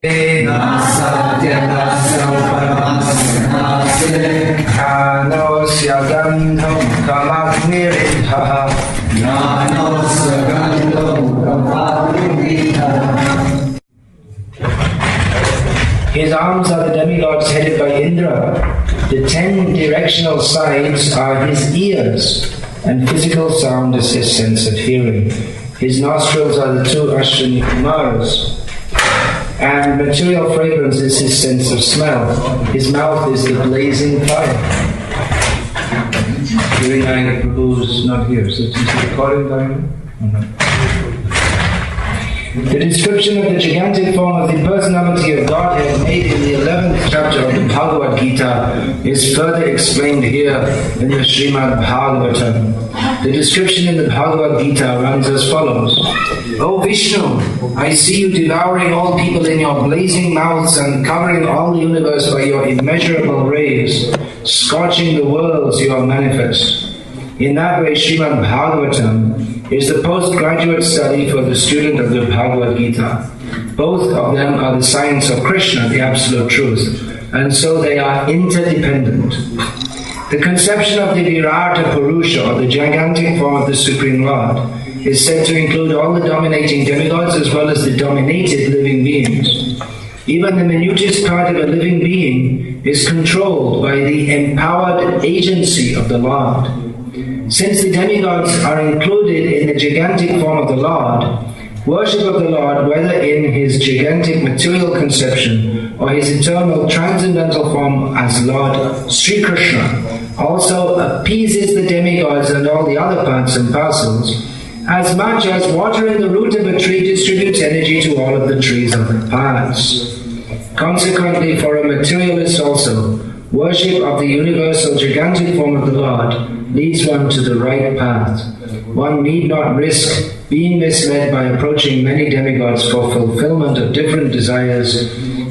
His arms are the demigods headed by Indra. The 10 directional sides are his ears, and physical sound is his sense of hearing. His nostrils are the 2 Ashwini Kumaras, and material fragrance is his sense of smell. His mouth is the blazing fire. Virinaya Prabhu is not here, so is the recording going on? The description of the gigantic form of the personality of Godhead made in the 11th chapter of the Bhagavad Gita is further explained here in the Srimad Bhagavatam. The description in the Bhagavad Gita runs as follows. O Vishnu, I see you devouring all people in your blazing mouths and covering all the universe by your immeasurable rays, scorching the worlds you are manifest. In that way, Srimad Bhagavatam is the postgraduate study for the student of the Bhagavad Gita. Both of them are the science of Krishna, the absolute truth, and so they are interdependent. The conception of the Virata Purusha, or the gigantic form of the Supreme Lord, is said to include all the dominating demigods as well as the dominated living beings. Even the minutest part of a living being is controlled by the empowered agency of the Lord. Since the demigods are included in the gigantic form of the Lord, worship of the Lord, whether in his gigantic material conception or his eternal transcendental form as Lord Sri Krishna, also appeases the demigods and all the other parts and parcels, as much as watering the root of a tree distributes energy to all of the trees of the parts. Consequently, for a materialist also, worship of the universal gigantic form of the Lord leads one to the right path. One need not risk being misled by approaching many demigods for fulfillment of different desires.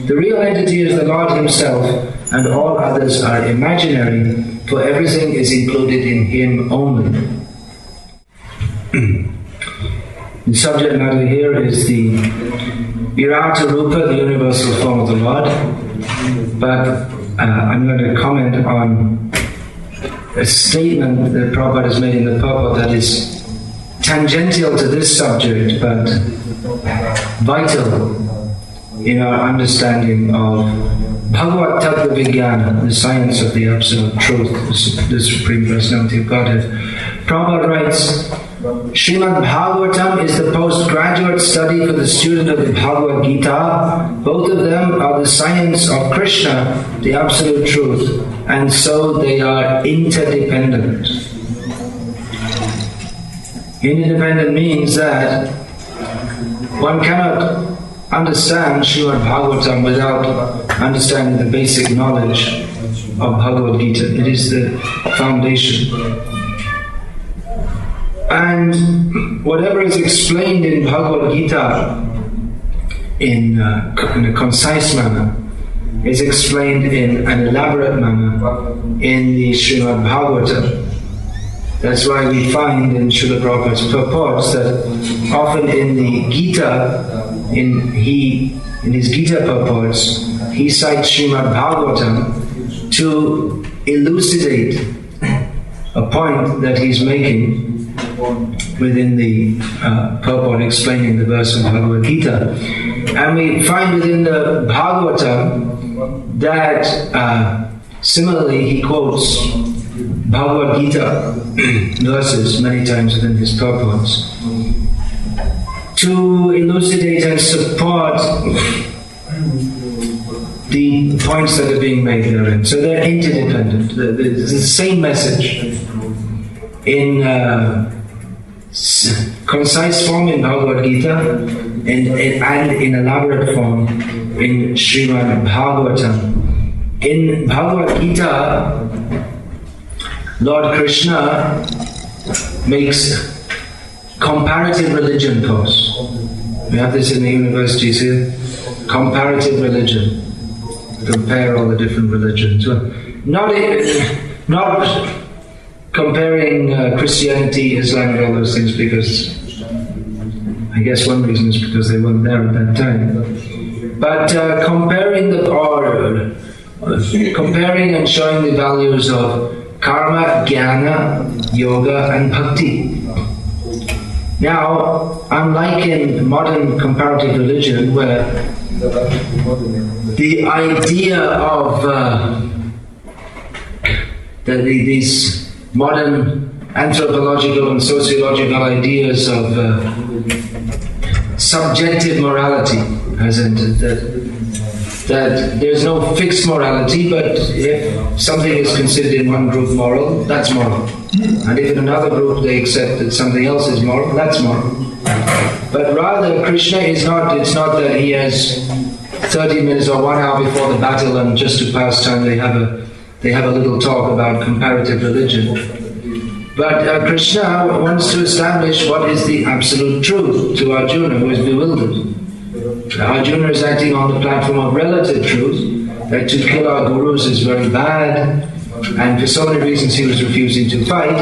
The real entity is the Lord himself, and all others are imaginary, for everything is included in him only. The subject matter here is the Virata Rupa, the universal form of the Lord, but I'm going to comment on a statement that Prabhupada has made in the purport that is tangential to this subject, but vital in our understanding of Bhagavad Tattva Vijnana, the science of the absolute truth, the Supreme Personality of Godhead. Prabhupada writes, Srimad Bhagavatam is the postgraduate study for the student of the Bhagavad Gita. Both of them are the science of Krishna, the absolute truth, and so they are interdependent. Interdependent means that one cannot understand Srimad Bhagavatam without understanding the basic knowledge of Bhagavad Gita. It is the foundation. And whatever is explained in Bhagavad Gita in a concise manner is explained in an elaborate manner in the Srimad Bhagavatam. That's why we find in Srila Prabhupada's purports that often in the Gita, in his Gita purports, he cites Srimad Bhagavatam to elucidate a point that he's making within the purport explaining the verse of Bhagavad Gita. And we find within the Bhagavatam that similarly he quotes Bhagavad Gita verses many times within his purports to elucidate and support the points that are being made therein. So they're interdependent. It's the same message in concise form in Bhagavad Gita and in elaborate form in Srimad Bhagavatam. In Bhagavad Gita, Lord Krishna makes comparative religion pose. We have this in the universities here. Comparative religion. Compare all the different religions. Well, not comparing Christianity, Islam, and all those things, because I guess one reason is because they weren't there at that time. But comparing and showing the values of karma, jnana, yoga and bhakti. Now, unlike in modern comparative religion, where the idea of these modern anthropological and sociological ideas of subjective morality has entered, that there's no fixed morality, but if something is considered in one group moral, that's moral. And if in another group they accept that something else is moral, that's moral. But rather, Krishna is not, it's not that he has 30 minutes or 1 hour before the battle and just to pass time they have a little talk about comparative religion. But Krishna wants to establish what is the absolute truth to Arjuna, who is bewildered. Arjuna is acting on the platform of relative truth, that to kill our gurus is very bad, and for so many reasons he was refusing to fight,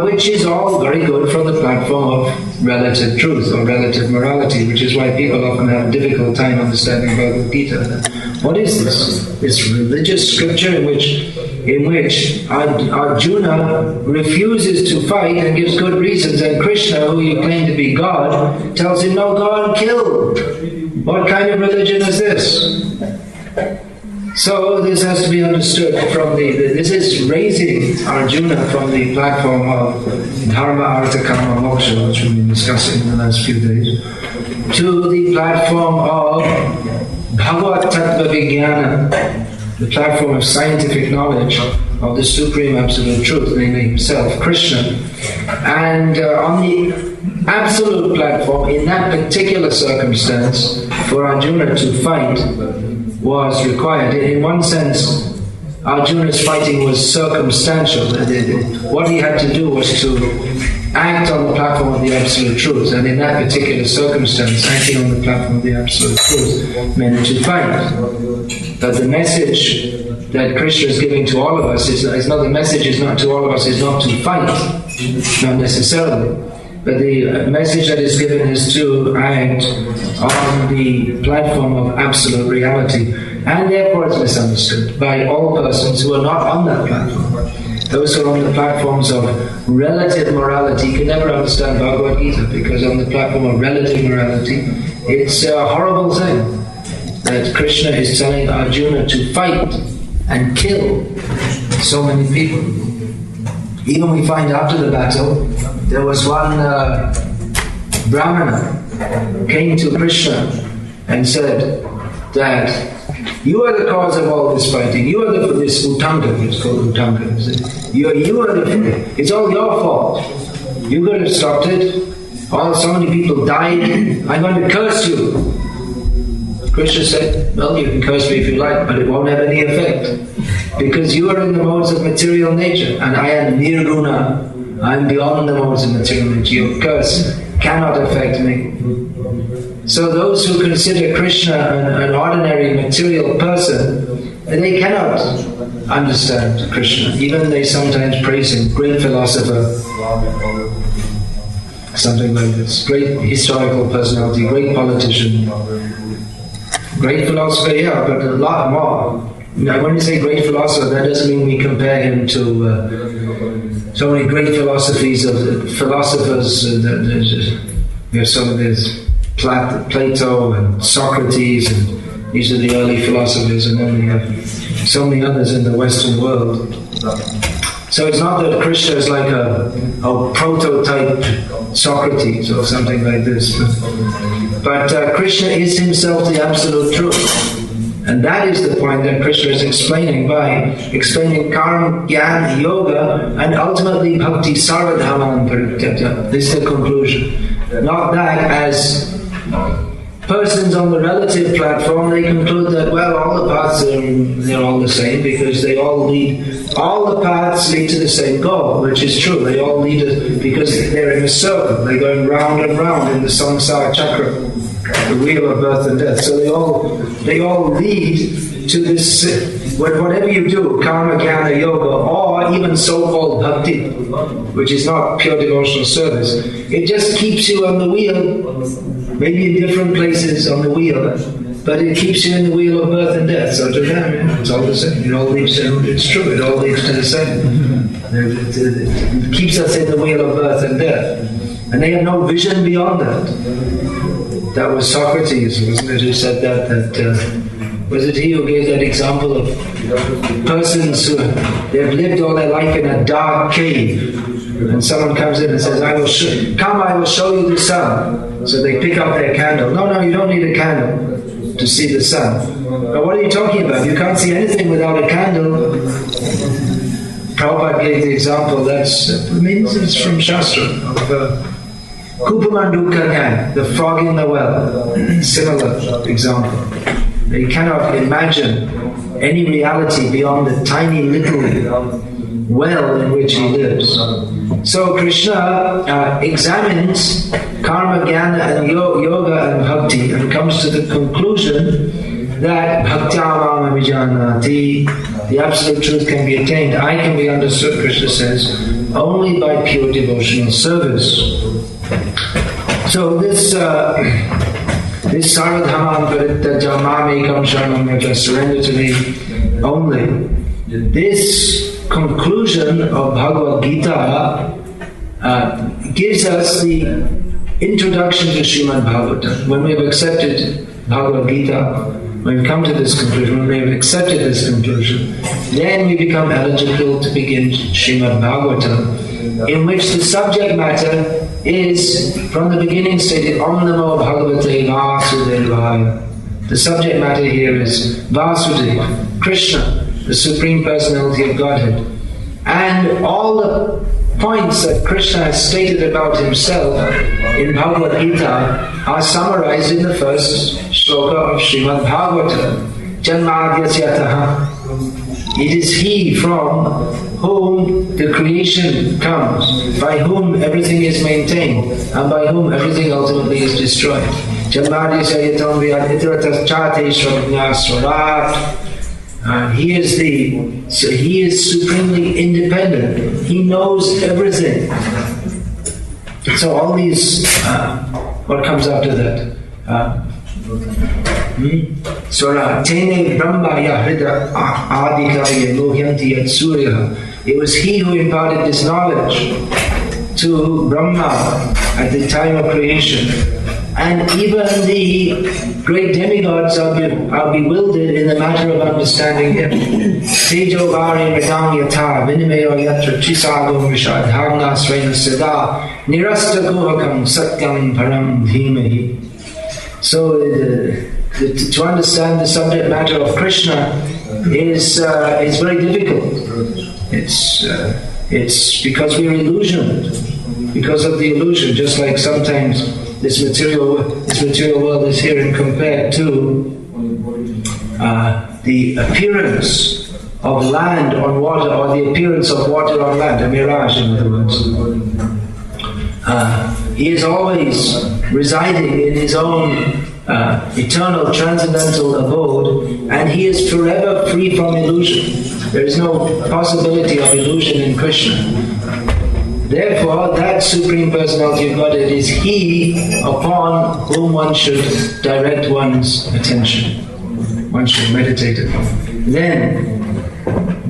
which is all very good from the platform of relative truth or relative morality, which is why people often have a difficult time understanding Bhagavad Gita. What is this? This religious scripture in which Arjuna refuses to fight and gives good reasons, and Krishna, who you claim to be God, tells him, no, go and kill. What kind of religion is this? So this has to be understood from this is raising Arjuna from the platform of Dharma, Artha, Kama, Moksha, which we've been discussing in the last few days, to the platform of Bhagavad Tattva Vijnana, the platform of scientific knowledge of the Supreme Absolute Truth, namely Himself, Krishna. And on the absolute platform, in that particular circumstance, for Arjuna to fight was required. In one sense, Arjuna's fighting was circumstantial. What he had to do was to act on the platform of the Absolute Truth, and in that particular circumstance, acting on the platform of the Absolute Truth meant to fight. But the message that Krishna is giving to all of us is not to fight, not necessarily. But the message that is given is to act on the platform of absolute reality, and therefore it's misunderstood by all persons who are not on that platform. Those who are on the platforms of relative morality can never understand Bhagavad Gita, because on the platform of relative morality, it's a horrible thing that Krishna is telling Arjuna to fight and kill so many people. Even we find after the battle, there was one Brahmana who came to Krishna and said that you are the cause of all this fighting. You are this Utanga, it's called Utanga. It's all your fault. You could have stopped it. So many people died. I'm going to curse you. Krishna said, well, you can curse me if you like, but it won't have any effect. Because you are in the modes of material nature, and I am nirguna. I am beyond the modes of material nature. Your curse cannot affect me. So those who consider Krishna an ordinary material person, they cannot understand Krishna. Even they sometimes praise him, great philosopher, something like this, great historical personality, great politician, great philosopher, yeah, but a lot more. Now, when you say great philosopher, that doesn't mean we compare him to so many great philosophies of philosophers. We have some of this Plato and Socrates, and these are the early philosophers, and then we have so many others in the Western world. So it's not that Krishna is like a prototype Socrates or something like this, but Krishna is himself the absolute truth. And that is the point that Krishna is explaining by explaining karma, jnana, yoga, and ultimately bhakti sarvadhaman parityajya. This is the conclusion. Not that as persons on the relative platform, they conclude that, well, all the paths they're all the same, because all the paths lead to the same goal, which is true. They all lead because they're in a circle. They're going round and round in the samsara chakra, the wheel of birth and death. So they all lead to this, whatever you do, karma, jnana, yoga, or even so-called bhakti, which is not pure devotional service, it just keeps you on the wheel, maybe in different places on the wheel, but it keeps you in the wheel of birth and death. So to them, it's all the same. It all leads to, it's true, it all leads to the same. It keeps us in the wheel of birth and death. And they have no vision beyond that. That was Socrates, wasn't it, who said that was it he who gave that example of persons who they've lived all their life in a dark cave, and someone comes in and says, I will show you the sun. So they pick up their candle. No, you don't need a candle to see the sun. But what are you talking about? You can't see anything without a candle. Prabhupada gave the example, it's from Shastra, of Kupamanduka, the frog in the well. Similar example. You cannot imagine any reality beyond the tiny little well in which he lives. So Krishna examines karma, jnana and yoga and bhakti and comes to the conclusion that bhaktyamam vijanati, the absolute truth can be attained. I can be understood, Krishna says, only by pure devotional service. So this saradhamam parityaja mamekam sharanam vraja, surrender to me only. This conclusion of Bhagavad Gita gives us the introduction to Srimad Bhagavatam. When we have accepted Bhagavad Gita, when we come to this conclusion, when we have accepted this conclusion, then we become eligible to begin Srimad Bhagavatam, in which the subject matter is, from the beginning stated, Om Namo Bhagavate Vasudevaya. The subject matter here is Vasudeva, Krishna, the Supreme Personality of Godhead. And all the points that Krishna has stated about himself in Bhagavad Gita are summarized in the first shloka of Srimad Bhagavatam. Janmadyasyataha. It is he from whom the creation comes, by whom everything is maintained, and by whom everything ultimately is destroyed. Janmadyasyataha He is supremely independent. He knows everything. So all these, what comes after that? Tene Brahmaya Hrida Adikaya Lohyanti Yat Surya. It was he who imparted this knowledge to Brahma at the time of creation. And even the great demigods are bewildered in the matter of understanding him. Tejo Vari Vedam Yatha Vinimayo Yatra Chisagam Vishadhamna Srena Sada Nirasta Guhakam Satyam Param Dhimahi. So to understand the subject matter of Krishna is very difficult. It's because we're illusioned, because of the illusion. Just like sometimes this material world is here and compared to the appearance of land on water, or the appearance of water on land, a mirage in other words. He is always residing in his own eternal transcendental abode, and he is forever free from illusion. There is no possibility of illusion in Krishna. Therefore, that Supreme Personality of Godhead is he upon whom one should direct one's attention. One should meditate upon. Then,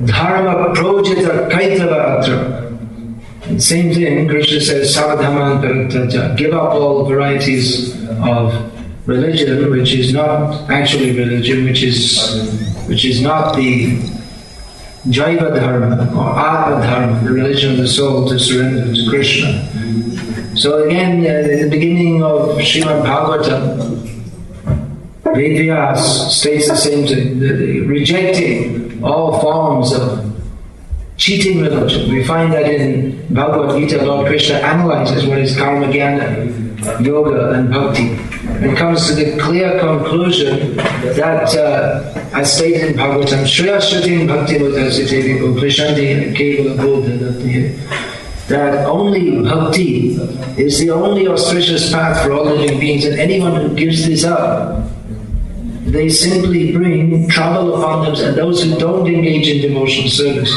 Dharma Projita Kaitava Atra. Same thing, Krishna says, Savadhaman Parataja. Give up all varieties of religion, which is not actually religion, which is not the Jaiva Dharma or Atma Dharma, the religion of the soul, to surrender to Krishna. So again, in the beginning of Srimad Bhagavatam, Vedvyas states the same thing, rejecting all forms of cheating religion. We find that in Bhagavad Gita, Lord Krishna analyzes what is karma, jnana, yoga and bhakti, and comes to the clear conclusion that, as stated in Bhagavatam, Shreya Shrutim Bhakti Mudasite Krishanti Kevala Bodha, that only bhakti is the only auspicious path for all living beings, and anyone who gives this up, they simply bring trouble upon them, and those who don't engage in devotional service,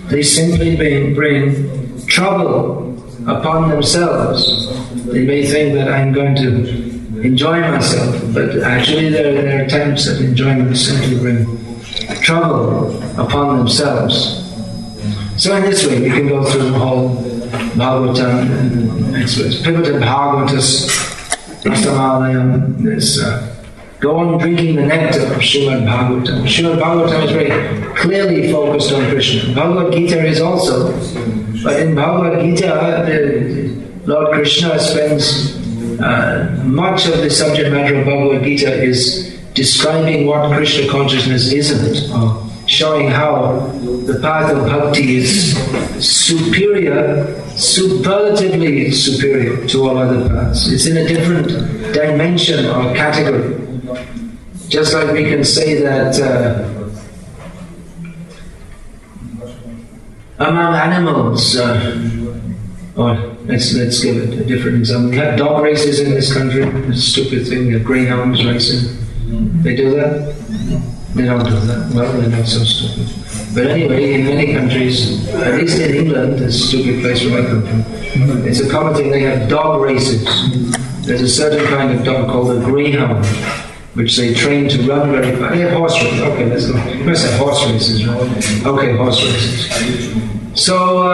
they simply bring trouble upon themselves. They may think that I'm going to enjoy myself. But actually their attempts at enjoyment simply bring trouble upon themselves. So in this way we can go through the whole Bhagavatam and experts. Pivata Bhagavatas, Rasamalayam, there's go on drinking the nectar of Srimad Bhagavatam. Srimad Bhagavatam is very clearly focused on Krishna. Bhagavad Gita is also, but in Bhagavad Gita, Lord Krishna spends much of the subject matter of Bhagavad Gita is describing what Krishna consciousness isn't, or showing how the path of bhakti is superior, superlatively superior to all other paths. It's in a different dimension or category. Just like we can say that among animals, or let's give it a different example. We have dog races in this country. It's a stupid thing. We have greyhounds racing. They do that? They don't do that. Well, they're not so stupid. But anyway, in many countries, at least in England, a stupid place where I come from, it's a common thing. They have dog races. There's a certain kind of dog called a greyhound, which they train to run very fast. They have horse races. Okay, let's go. You must have horse races, right? Okay, horse races. So,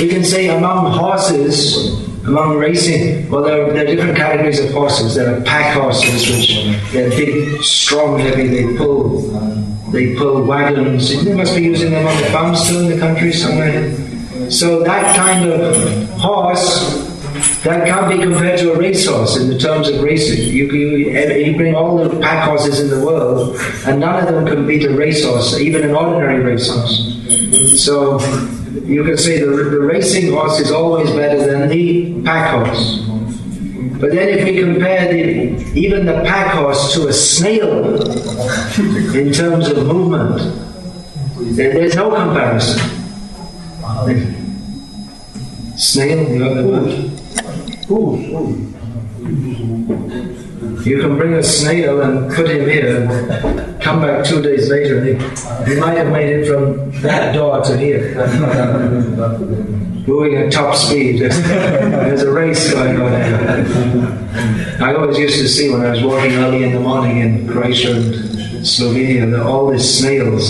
we can say among horses, among racing, well, there are different categories of horses. There are pack horses, which they're big, strong, heavy. They pull wagons. They must be using them on the farms still in the country somewhere. So that kind of horse, that can't be compared to a racehorse in the terms of racing. You bring all the pack horses in the world, and none of them can beat a racehorse, even an ordinary racehorse. So you can say the racing horse is always better than the pack horse. But then if we compare even the pack horse to a snail in terms of movement, there's no comparison. Snail, you have the word? You can bring a snail and put him here, come back 2 days later, and he might have made it from that door to here, moving at top speed. There's a race going on here. I always used to see when I was walking early in the morning in Croatia and Slovenia, that all these snails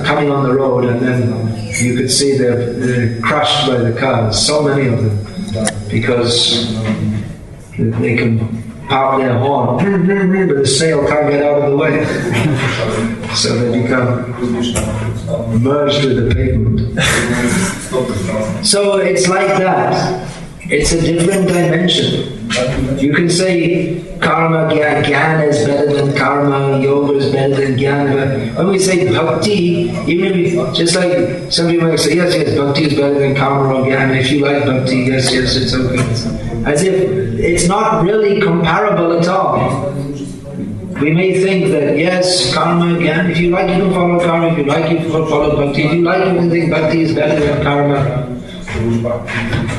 coming on the road, and then you could see they're crushed by the cars, so many of them, because they can pound their horn, but the snail can't get out of the way. So they become merged with the pavement. So it's like that. It's a different dimension. You can say karma, jnana is better than karma, yoga is better than jnana. When we say bhakti, even if just like some people might say, yes, bhakti is better than karma or jnana. If you like bhakti, yes, it's okay. As if it's not really comparable at all. We may think that, yes, karma, jnana, if you like, you can follow karma, if you like, you can follow bhakti. If you like, you can think bhakti is better than karma.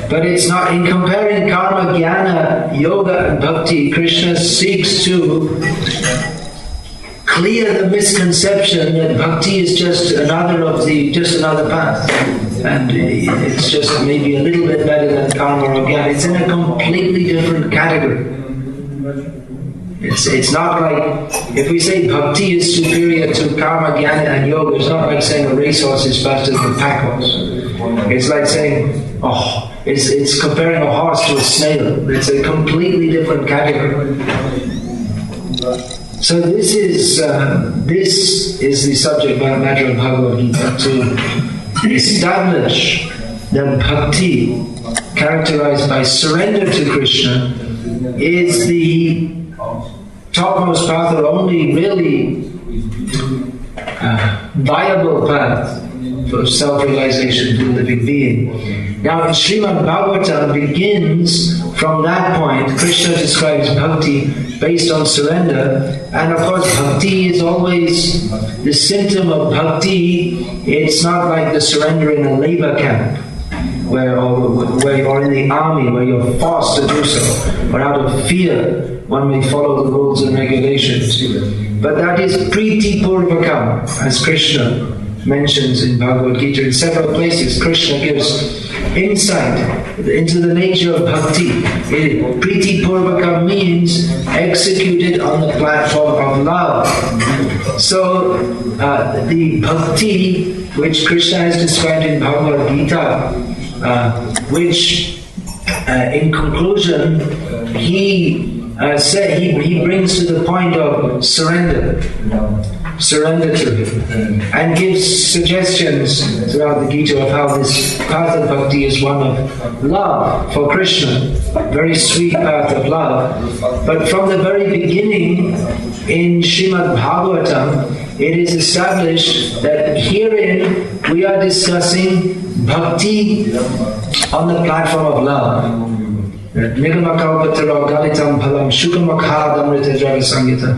But it's not. In comparing karma, jnana, yoga and bhakti, Krishna seeks to clear the misconception that bhakti is just another path, and it's just maybe a little bit better than karma or jnana. It's in a completely different category. It's not like, if we say bhakti is superior to karma, jnana and yoga, it's not like saying a racehorse is faster than a pack horse. It's like saying, it's comparing a horse to a snail. It's a completely different category. So this is the subject matter of Bhagavad Gita, to establish that bhakti, characterized by surrender to Krishna, is the topmost path, or only really viable path for self-realization to the living being. Now, Srimad Bhagavatam begins from that point. Krishna describes bhakti based on surrender, and of course bhakti is always the symptom of bhakti. It's not like the surrender in a labor camp, or in the army, where you're forced to do so, or out of fear one may follow the rules and regulations. But that is priti purvakam, as Krishna mentions in Bhagavad Gita. In several places, Krishna gives insight into the nature of bhakti. Priti purvaka means executed on the platform of love. So the bhakti which Krishna has described in Bhagavad Gita, which in conclusion he brings to the point of surrender to him, and gives suggestions throughout the Gita of how this path of bhakti is one of love for Krishna, very sweet path of love. But from the very beginning in Srimad Bhagavatam, it is established that herein we are discussing bhakti on the platform of love. Nigamakauvatara galitam phalam shukamakadamrita jagasangita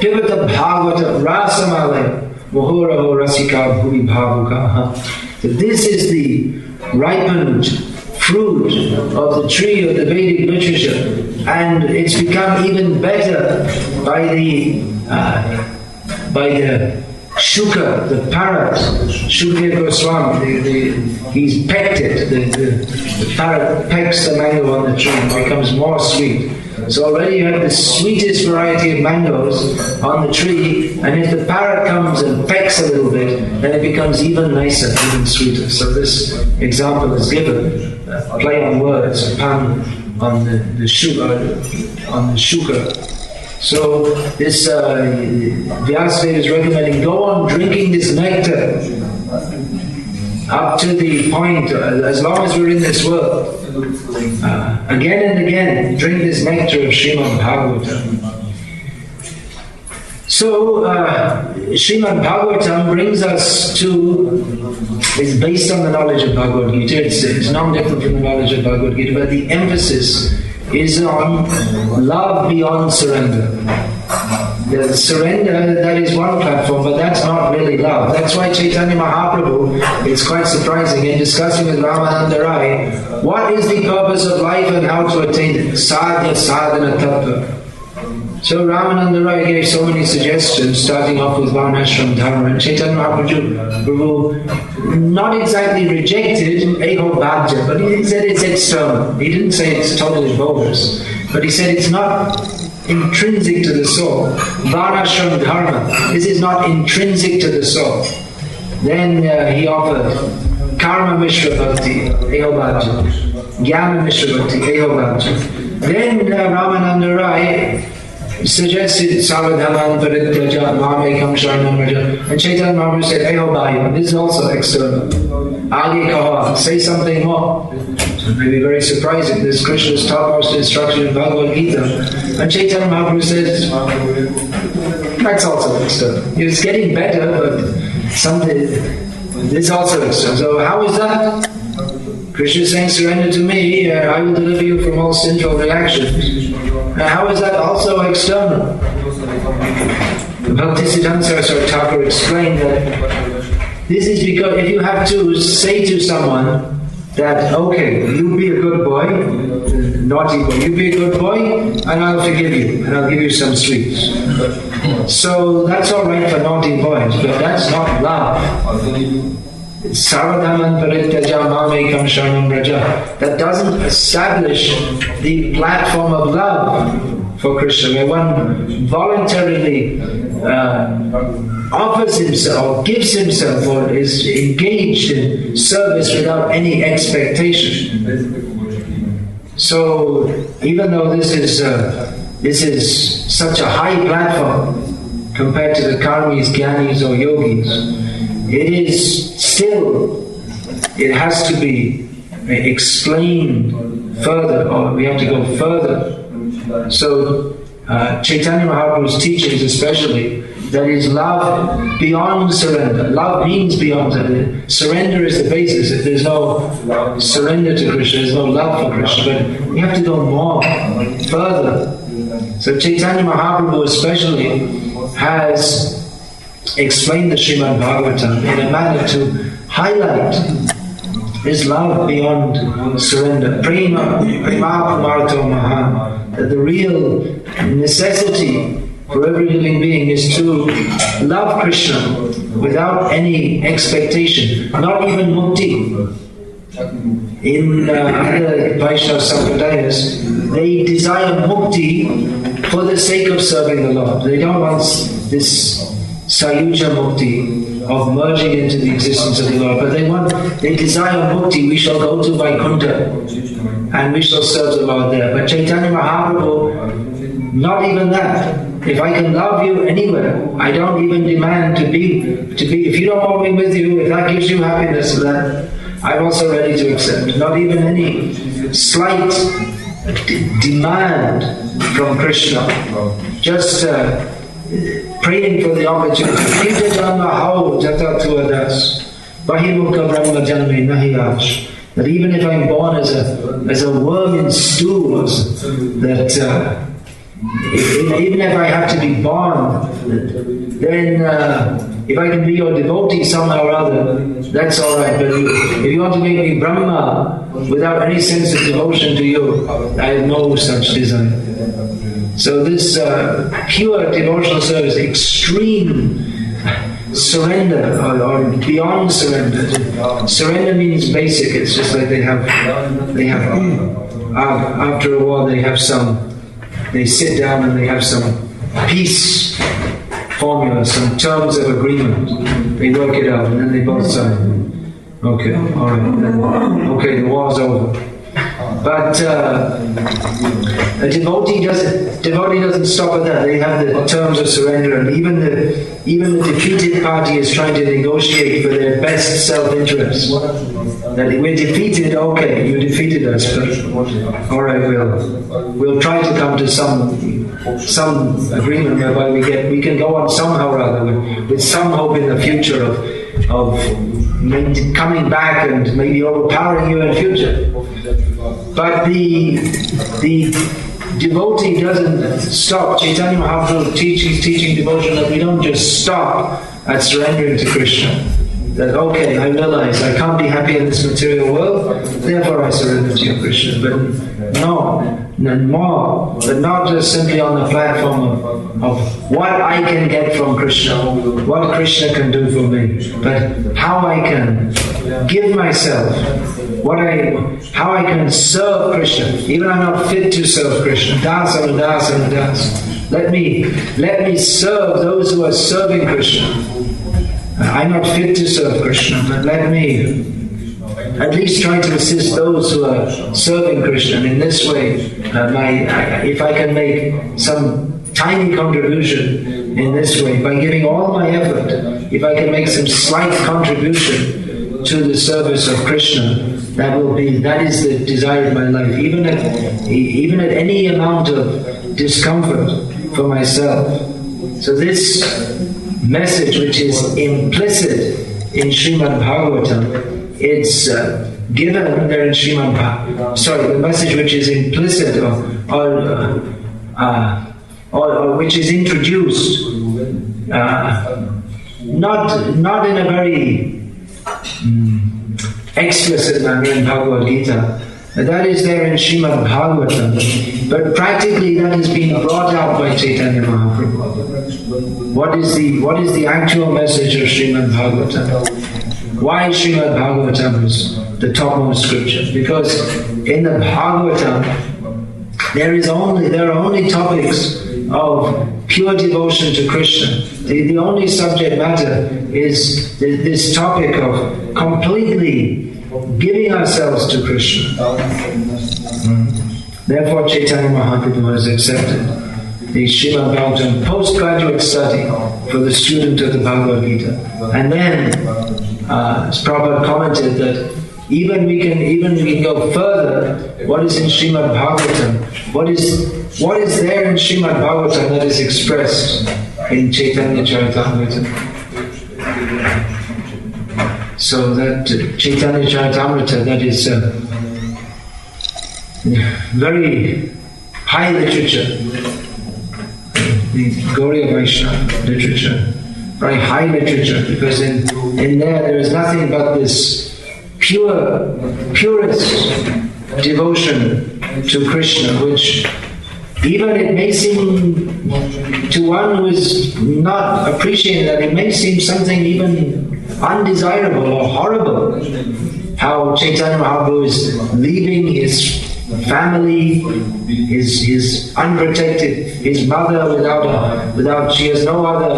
Pivata Bhagavata Rasamale Mohoroho Rasika Bhuvi Bhavuka. This is the ripened fruit of the tree of the Vedic literature, and it's become even better by the Shuka, the parrot, Shuka Goswami, he's pecked it, the parrot pecks the mango on the tree and becomes more sweet. So already you have the sweetest variety of mangoes on the tree, and if the parrot comes and pecks a little bit, then it becomes even nicer, even sweeter. So this example is given, play on words, pan on the shuka. So this Vyasadeva is recommending, go on drinking this nectar up to the point, as long as we're in this world. Again and again, drink this nectar of Srimad Bhagavatam. So, Srimad Bhagavatam brings us to, is based on the knowledge of Bhagavad Gita. It's not different from the knowledge of Bhagavad Gita, but the emphasis is on love beyond surrender. The surrender, that is one platform, but that's not really love. That's why Chaitanya Mahaprabhu, it's quite surprising, in discussing with Ramananda Rai, what is the purpose of life and how to attain it? Sadhya sadhana tattva. So Ramananda Rai gave so many suggestions, starting off with Varnashram Dharma, and Chaitanya Mahaprabhu not exactly rejected Eho Bhajya, but he said it's external. He didn't say it's totally bogus, but he said it's not intrinsic to the soul. Varnashram Dharma, this is not intrinsic to the soul. Then he offered Karma Mishra Bhakti, Eho Bhajya, Jnana Mishra Bhakti, Eho Bhajya. Then Ramananda Rai suggested Savadhaman Parityaja Mamekam Sharanam Raja, and Chaitanya Mahaprabhu said Eho Bhajya, this is also external. Agi Kaha, say something more. It may be very surprising. This is Krishna's topmost instruction in Bhagavad Gita. And Chaitanya Mahaprabhu says, that's also external. It's getting better, but something, this is also external. So how is that? Krishna is saying, surrender to me, I will deliver you from all sinful reactions. How is that also external? Bhaktisiddhanta Saraswati Thakur explained that this is because if you have to say to someone that, okay, you be a good boy, naughty boy, you be a good boy, and I'll forgive you, and I'll give you some sweets. So that's all right for naughty boys, but that's not love. Sarvadhaman parityaja mamekam sharanam raja. That doesn't establish the platform of love for Krishna, where one voluntarily offers himself, or gives himself, or is engaged in service without any expectation. So, even though this is such a high platform compared to the karmis, jnanis, or yogis, it is still, it has to be explained further, or we have to go further. So, Chaitanya Mahaprabhu's teachings especially, that is love beyond surrender. Love means beyond surrender. Surrender is the basis. If there's no surrender to Krishna, there's no love for Krishna. But we have to go more, further. So Chaitanya Mahaprabhu especially has explained the Srimad Bhagavatam in a manner to highlight his love beyond surrender. Prema Marto Mahan. That the real necessity for every living being is to love Krishna without any expectation, not even mukti. in other Vaishnava Sampradayas, they desire mukti for the sake of serving the Lord. They don't want this Sayuja mukti of merging into the existence of the Lord, but they desire mukti. We shall go to Vaikuntha and we shall serve the Lord there. But Chaitanya Mahaprabhu, not even that. If I can love you anywhere, I don't even demand to be. If you don't want me with you, if that gives you happiness, then I'm also ready to accept. Not even any slight demand from Krishna. Just praying for the opportunity. That even if I'm born as a worm in stool, that even if I have to be born, then if I can be your devotee somehow or other, that's all right. But if you want to make me Brahma without any sense of devotion to you, I have no such desire. So this pure devotional service, extreme surrender or beyond surrender. Surrender means basic. It's just like they have after a while they sit down and they have some peace formula, some terms of agreement. They work it out and then they both say, okay, all right, okay, the war's over. But a devotee doesn't stop at that. They have the terms of surrender, and even the defeated party is trying to negotiate for their best self-interest. That we're defeated, okay, you defeated us, but all right, we'll try to come to some agreement whereby we can go on somehow or other with some hope in the future of coming back and maybe overpowering you in future. But the devotee doesn't stop. Chaitanya Mahaprabhu is teaching devotion that we don't just stop at surrendering to Krishna. That, okay, I realize I can't be happy in this material world, therefore I surrender to you, Krishna. But no, more. But not just simply on the platform of what I can get from Krishna, what Krishna can do for me, but how I can give myself, how I can serve Krishna. Even I'm not fit to serve Krishna. Das. Let me serve those who are serving Krishna. I'm not fit to serve Krishna, but let me at least try to assist those who are serving Krishna. And in this way, if I can make some tiny contribution in this way, by giving all my effort, if I can make some slight contribution to the service of Krishna, that is the desire of my life, even at any amount of discomfort for myself. So this message, which is implicit in Srimad Bhagavatam, it's given there in Srimad Bhagavatam. The message which is implicit or which is introduced, not in a very explicit manner in Bhagavad Gita. That is there in Srimad Bhagavatam, but practically that is being brought out by Chaitanya Mahaprabhu. What is the actual message of Srimad Bhagavatam? Why Srimad Bhagavatam is the topmost scripture? Because in the Bhagavatam there are only topics of pure devotion to Krishna. The only subject matter is this topic of completely giving ourselves to Krishna. Therefore Chaitanya Mahaprabhu has accepted the Srimad Bhagavatam postgraduate study for the student of the Bhagavad Gita. And then Prabhupada commented that even we can go further. What is in Srimad Bhagavatam? What is there in Srimad Bhagavatam that is expressed in Chaitanya Charitamrita? So that Chaitanya Charitamrita, that is very high literature, the Gauriya Vaishnava literature, very high literature, because in there is nothing but this purest devotion to Krishna, which even it may seem to one who is not appreciating that, it may seem something even undesirable or horrible. how Chaitanya Mahaprabhu is leaving his family, his unprotected, his mother without she has no other,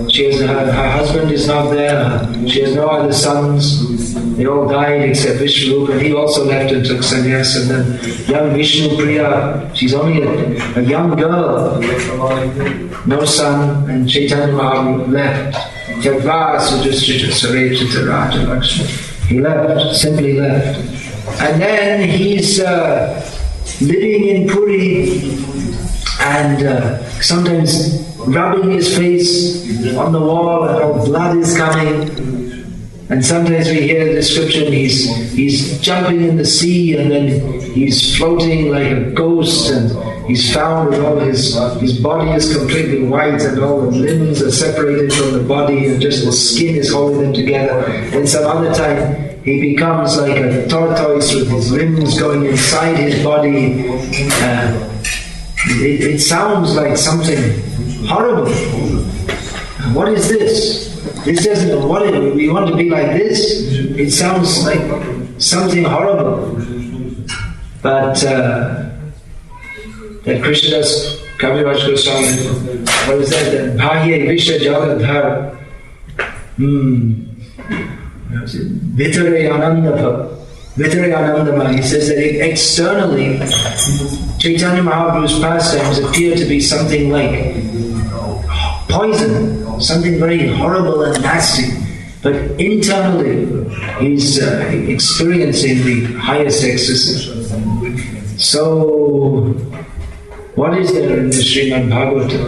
her husband is not there, she has no other sons, they all died except Vishnu, and he also left and took sannyas, and then young Vishnu Priya, she's only a young girl, no son, and Chaitanya Mahaprabhu left. He left, simply left. And then he's living in Puri and sometimes rubbing his face on the wall and all blood is coming. And sometimes we hear the description, he's jumping in the sea and then he's floating like a ghost and he's found with all his body is completely white and all the limbs are separated from the body and just the skin is holding them together. And some other time he becomes like a tortoise with his limbs going inside his body. It sounds like something horrible. What is this? This doesn't, we want to be like this? It sounds like something horrible. But that Krishnadas Kaviraj Goswami, what is that? Bhahye Visha Jagadhar Vitare Anandama. He says that externally Chaitanya Mahaprabhu's pastimes appear to be something like poison, something very horrible and nasty, but internally he's experiencing the highest ecstasy. So what is there in the Srimad Bhagavatam?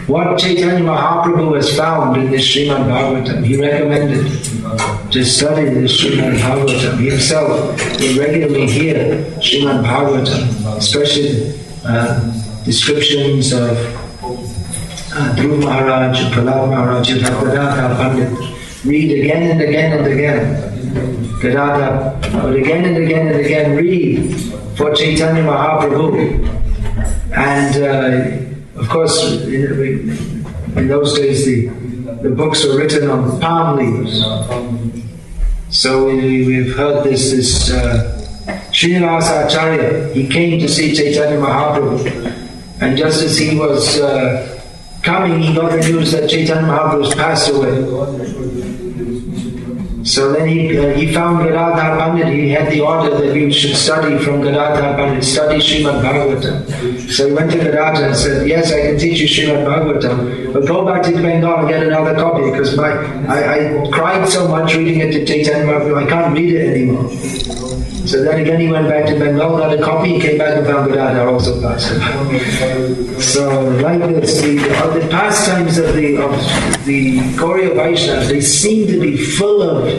What Chaitanya Mahaprabhu has found in the Srimad Bhagavatam? He recommended to study the Srimad Bhagavatam. He himself will regularly hear Srimad Bhagavatam, especially descriptions of Dhruv Maharaj, Prahlad Maharaj, Gadadhar Pandit. Read again and again and again. Gadadhar, but again and again and again read for Chaitanya Mahaprabhu. And of course, in those days the books were written on palm leaves. So we've heard this Srinivasa Acharya, he came to see Chaitanya Mahaprabhu, and just as he was coming, he got the news that Chaitanya Mahaprabhu has passed away. So then he found Gadadhar Pandit. He had the order that you should study from Gadadhar Pandit, study Srimad Bhagavatam. So he went to Gadadhar and said, yes, I can teach you Srimad Bhagavatam, but go back to Bengal and get another copy, because I cried so much reading it to Chaitanya Mahaprabhu, I can't read it anymore. So then again he went back to Bengal, got a copy, came back and found Gadadhar also passed away. So like this, the pastimes of the Gauriya Vaishnavas, they seem to be full of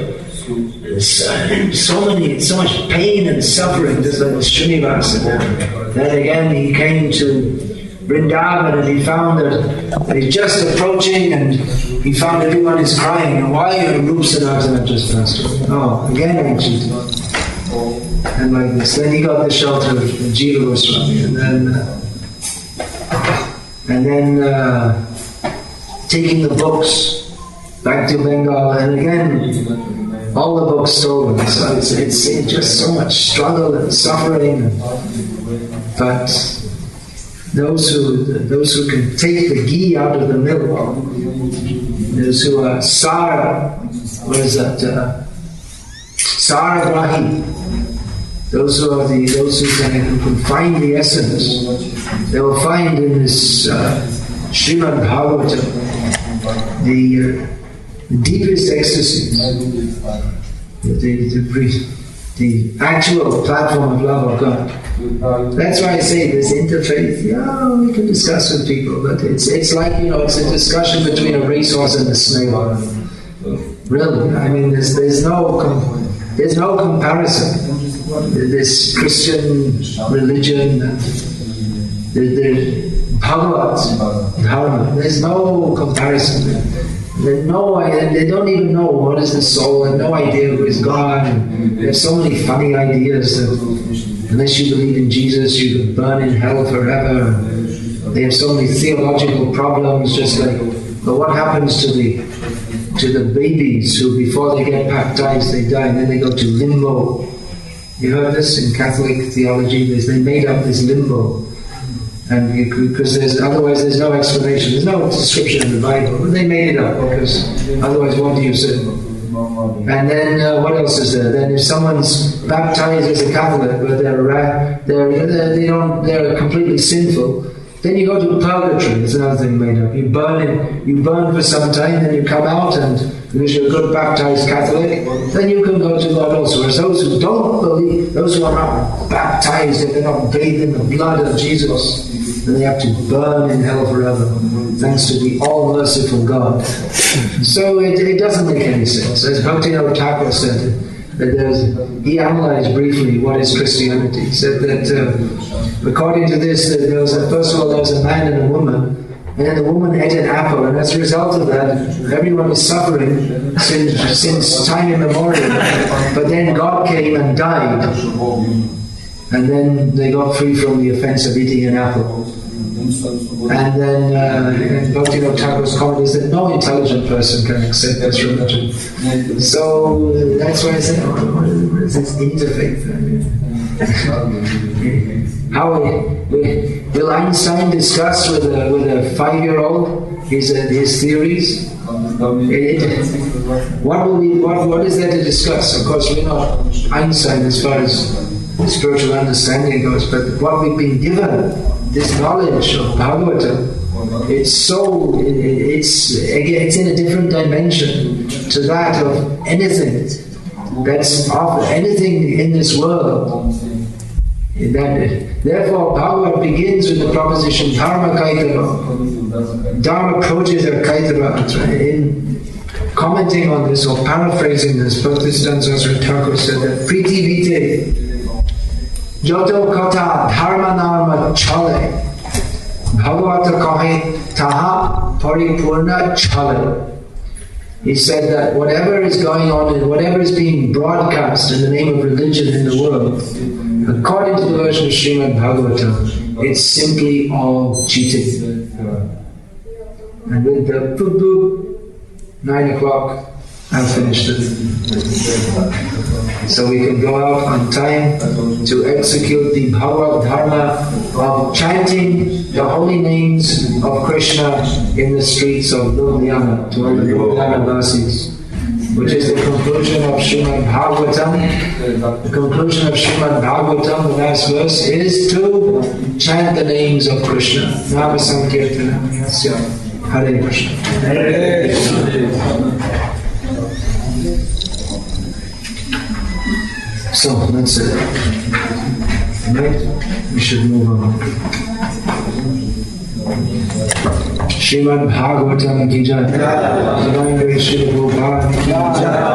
so much pain and suffering, just like Srinivasa. Then again he came to Vrindavan and he found that he's just approaching and he found everyone is crying. And why are Rups and Arjuna just passed away? Oh, again ancient. And like this. Then he got the shelter of Jiva Goswami, and then taking the books back to Bengal, and again all the books stolen. So it's just so much struggle and suffering. But those who can take the ghee out of the milk, those who are Sara, what is that? Saragrahi. Those who can find the essence, they will find in this Srimad Bhagavatam the deepest ecstasy, the actual platform of love of God. That's why I say this interfaith. Yeah, we can discuss with people, but it's like it's a discussion between a racehorse and a snail. Really, I mean, there's no comparison. This Christian religion, the Bhagavad Dharma, there's no comparison. They don't even know what is the soul, and no idea who is God. And they have so many funny ideas that unless you believe in Jesus, you could burn in hell forever. They have so many theological problems, just like, but what happens to the to the babies who, before they get baptized, they die, and then they go to limbo. You heard this in Catholic theology? They made up this limbo. And because otherwise there's no explanation, there's no description in the Bible, but they made it up because otherwise what do you say? And then what else is there? Then if someone's baptized as a Catholic, but they're completely sinful, then you go to purgatory. That's another thing made up. You burn for some time, then you come out, and because you're a good baptized Catholic, then you can go to God also. Whereas those who don't believe, those who are not baptized, if they're not bathed in the blood of Jesus, then they have to burn in hell forever, thanks to the all-merciful God. So it doesn't make any sense. As Bhakti Thakur said, that he analyzed briefly what is Christianity. He said that according to this, first of all there was a man and a woman, and then the woman ate an apple, and as a result of that, everyone is suffering since time immemorial. But then God came and died, and then they got free from the offense of eating an apple. And then Bhakti Thakur's comment is that no intelligent person can accept this religion. So that's why I said, what is this interfaith? How will Einstein discuss with a 5-year-old his theories? What is there to discuss? Of course, we're not Einstein as far as spiritual understanding goes, but what we've been given, this knowledge of Bhagavatam, it's in a different dimension to that of anything in this world. Therefore, Bhagavad begins with the proposition Dharma Kaitara. Dharma approaches are Kaitara. In commenting on this or paraphrasing this, Bhaktisiddhanta Saraswati Thakur said that Priti Vite Joto Kata Dharma Narma Chale Bhagavata Kahe Taha Paripurna Chale. He said that whatever is going on and whatever is being broadcast in the name of religion in the world, according to the version of Srimad Bhagavatam, it's simply all cheating. And with the boop boop, 9 o'clock, I've finished it. So we can go out on time to execute the Bhagavad Dharma of chanting the holy names of Krishna in the streets of Ljubljana, to all the Ljubljana Vasis, which is the conclusion of Srimad Bhagavatam. The conclusion of Srimad Bhagavatam, the last verse, is to chant the names of Krishna. Nama Sankirtana. Hare Krishna. Hare Krishna. So, that's it. Right? We should move on. Srimad Bhagavatam ki jai. Divine Grace Srila Prabhupada ki jai.